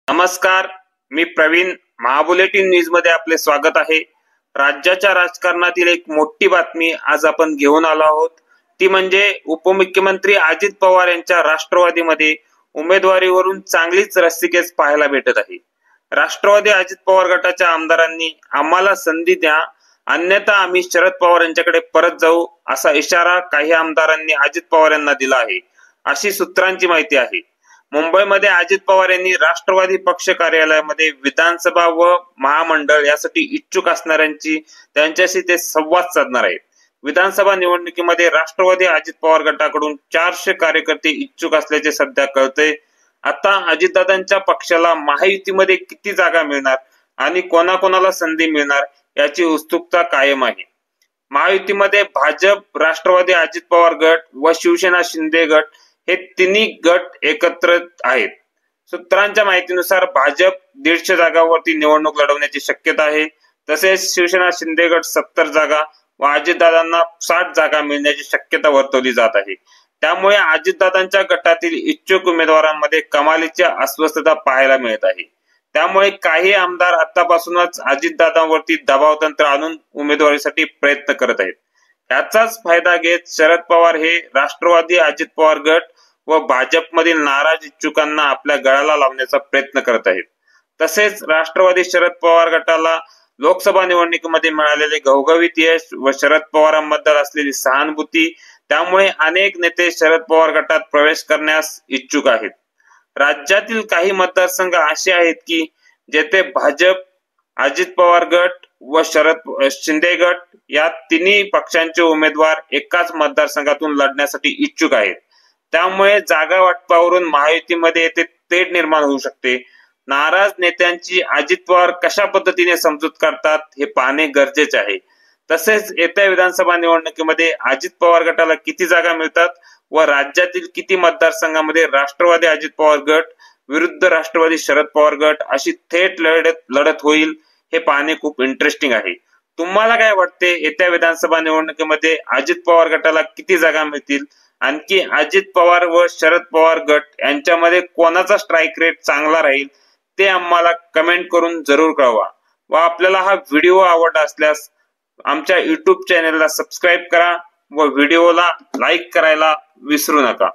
नमस्कार, मी प्रवीण. महाबुलेटिन न्यूज मध्ये आपले स्वागत आहे. राज्याच्या राजकारणातील एक मोठी बातमी आज आपण घेऊन आलो आहोत. ती म्हणजे उपमुख्यमंत्री अजित पवार यांच्या राष्ट्रवादीमध्ये उमेदवारीवरून चांगलीच रस्सीखेच पाहायला भेटत आहे. राष्ट्रवादी अजित पवार गटाच्या आमदारांनी आम्हाला संधी द्या, अन्यथा आम्ही शरद पवार यांच्याकडे परत जाऊ, असा इशारा काही आमदारांनी अजित पवार यांना दिला आहे, अशी सूत्रांची माहिती आहे. मुंबईमध्ये अजित पवार यांनी राष्ट्रवादी पक्ष कार्यालयामध्ये विधानसभा व महामंडळ यासाठी इच्छुक असणाऱ्यांची त्यांच्याशी ते संवाद साधणार आहेत. विधानसभा निवडणुकीमध्ये राष्ट्रवादी अजित पवार गटाकडून 400 कार्यकर्ते इच्छुक असल्याचे सध्या कळते. आता अजितदादांच्या पक्षाला महायुतीमध्ये किती जागा मिळणार आणि कोणाकोणाला संधी मिळणार याची उत्सुकता कायम आहे. महायुतीमध्ये भाजप, राष्ट्रवादी अजित पवार गट व शिवसेना शिंदे गट हे तिन्ही गट एकत्र आहेत. सूत्रांच्या माहितीनुसार भाजप 150 जागांवरती निवडणूक लढवण्याची शक्यता आहे. तसेच शिवसेना शिंदे गट 70 जागा व अजितदादांना 60 जागा मिळण्याची शक्यता वर्तवली जात आहे. त्यामुळे अजितदादांच्या गटातील इच्छुक उमेदवारांमध्ये कमालीची अस्वस्थता पाहायला मिळत आहे. त्यामुळे काही आमदार आतापासूनच अजितदादांवरती दबाव तंत्र आणून उमेदवारीसाठी प्रयत्न करत आहेत. याचाच फायदा घेत शरद पवार हे राष्ट्रवादी अजित पवार गट व भाजपमधील नाराज इच्छुकांना आपल्या गळाला लावण्याचा प्रयत्न करत आहेत. तसेच राष्ट्रवादी शरद पवार गटाला लोकसभा निवडणुकीमध्ये मिळालेले घवघवीत यश व शरद पवारांबद्दल असलेली सहानुभूती, त्यामुळे अनेक नेते शरद पवार गटात प्रवेश करण्यास इच्छुक आहेत. राज्यातील काही मतदारसंघ असे आहेत की जेथे भाजप, अजित पवार गट व शरद शिंदे गट या तिन्ही पक्षांचे उमेदवार एकाच मतदारसंघातून लढण्यासाठी इच्छुक आहेत. त्यामुळे जागा वाटपावरून महायुतीमध्ये येथे तेढ निर्माण होऊ शकते. नाराज नेत्यांची अजित पवार कशा पद्धतीने समजूत काढतात हे पाहणे गरजेचे आहे. तसेच येत्या विधानसभा निवडणुकीमध्ये अजित पवार गटाला किती जागा मिळतात व राज्यातील किती मतदारसंघामध्ये राष्ट्रवादी अजित पवार गट विरुद्ध राष्ट्रवादी शरद पवार गट अशी थेट लढत होईल हे पाहणे खूप इंटरेस्टिंग आहे. तुम्हाला काय वाटते, येत्या विधानसभा निवडणुकीमध्ये अजित पवार गटाला किती जागा मिळतील? आणखी अजित पवार व शरद पवार गट यांच्यामध्ये कोणाचा स्ट्राईक रेट चांगला राहील ते आम्हाला कमेंट करून जरूर कळवा. व आपल्याला हा व्हिडिओ आवडला असल्यास आमच्या YouTube चॅनेलला सबस्क्राईब करा व व्हिडिओला लाईक करायला विसरू नका.